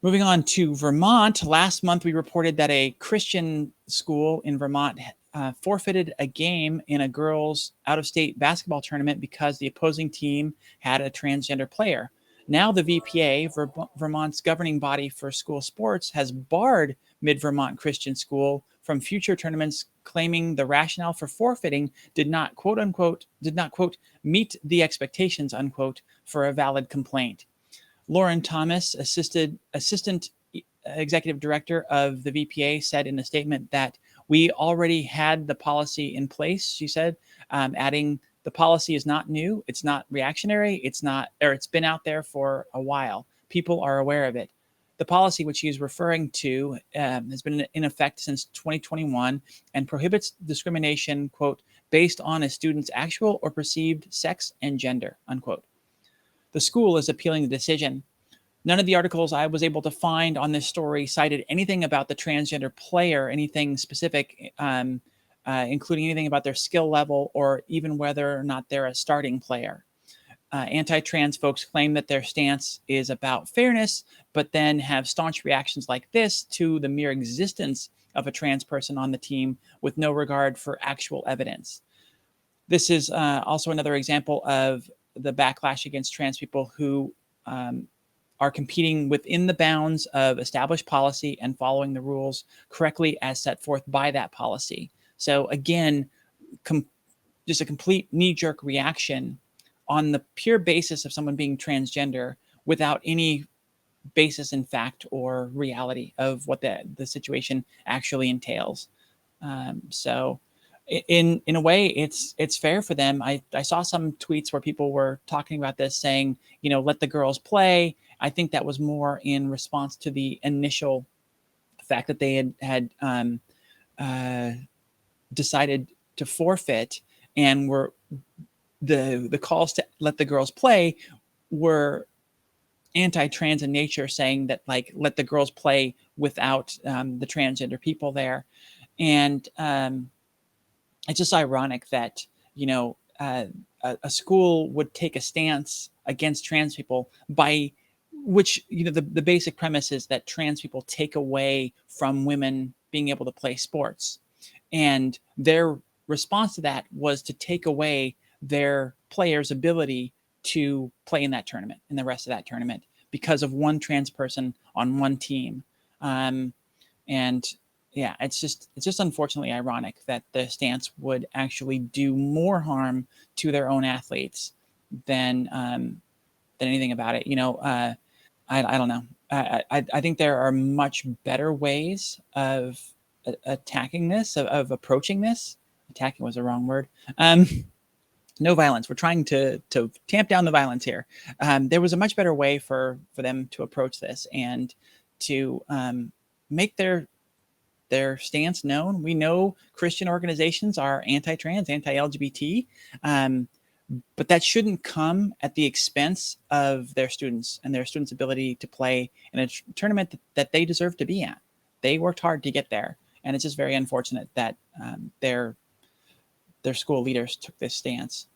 Moving on to Vermont, last month we reported that a Christian school in Vermont forfeited a game in a girls' out-of-state basketball tournament because the opposing team had a transgender player. Now the VPA, Vermont's governing body for school sports, has barred Mid-Vermont Christian School from future tournaments, claiming the rationale for forfeiting did not, quote unquote, meet the expectations, unquote, for a valid complaint. Lauren Thomas, assistant executive director of the VPA, said in a statement that we already had the policy in place. She said, adding, the policy is not new, it's not reactionary, it's been out there for a while. People are aware of it. The policy, which he is referring to, has been in effect since 2021 and prohibits discrimination, quote, based on a student's actual or perceived sex and gender, unquote. The school is appealing the decision. None of the articles I was able to find on this story cited anything about the transgender player, anything specific, including anything about their skill level or even whether or not they're a starting player. Anti-trans folks claim that their stance is about fairness, but then have staunch reactions like this to the mere existence of a trans person on the team with no regard for actual evidence. This is also another example of the backlash against trans people who are competing within the bounds of established policy and following the rules correctly as set forth by that policy. So again, just a complete knee-jerk reaction on the pure basis of someone being transgender without any basis in fact or reality of what the situation actually entails. So in a way, it's fair for them. I saw some tweets where people were talking about this, saying, let the girls play. I think that was more in response to the initial fact that they had decided to forfeit, and were the calls to let the girls play were anti-trans in nature, saying that let the girls play without the transgender people there. And it's just ironic that a school would take a stance against trans people, by which the basic premise is that trans people take away from women being able to play sports, and their response to that was to take away their players' ability to play in that tournament and the rest of that tournament because of one trans person on one team. And yeah, it's just unfortunately ironic that the stance would actually do more harm to their own athletes than anything about it. I don't know. I think there are much better ways of attacking this, of approaching this. Attacking was the wrong word. No violence. We're trying to tamp down the violence here. There was a much better way for them to approach this and to make their stance known. We know Christian organizations are anti-trans, anti-LGBT, but that shouldn't come at the expense of their students and their students' ability to play in a tournament that they deserve to be at. They worked hard to get there, and it's just very unfortunate that their school leaders took this stance.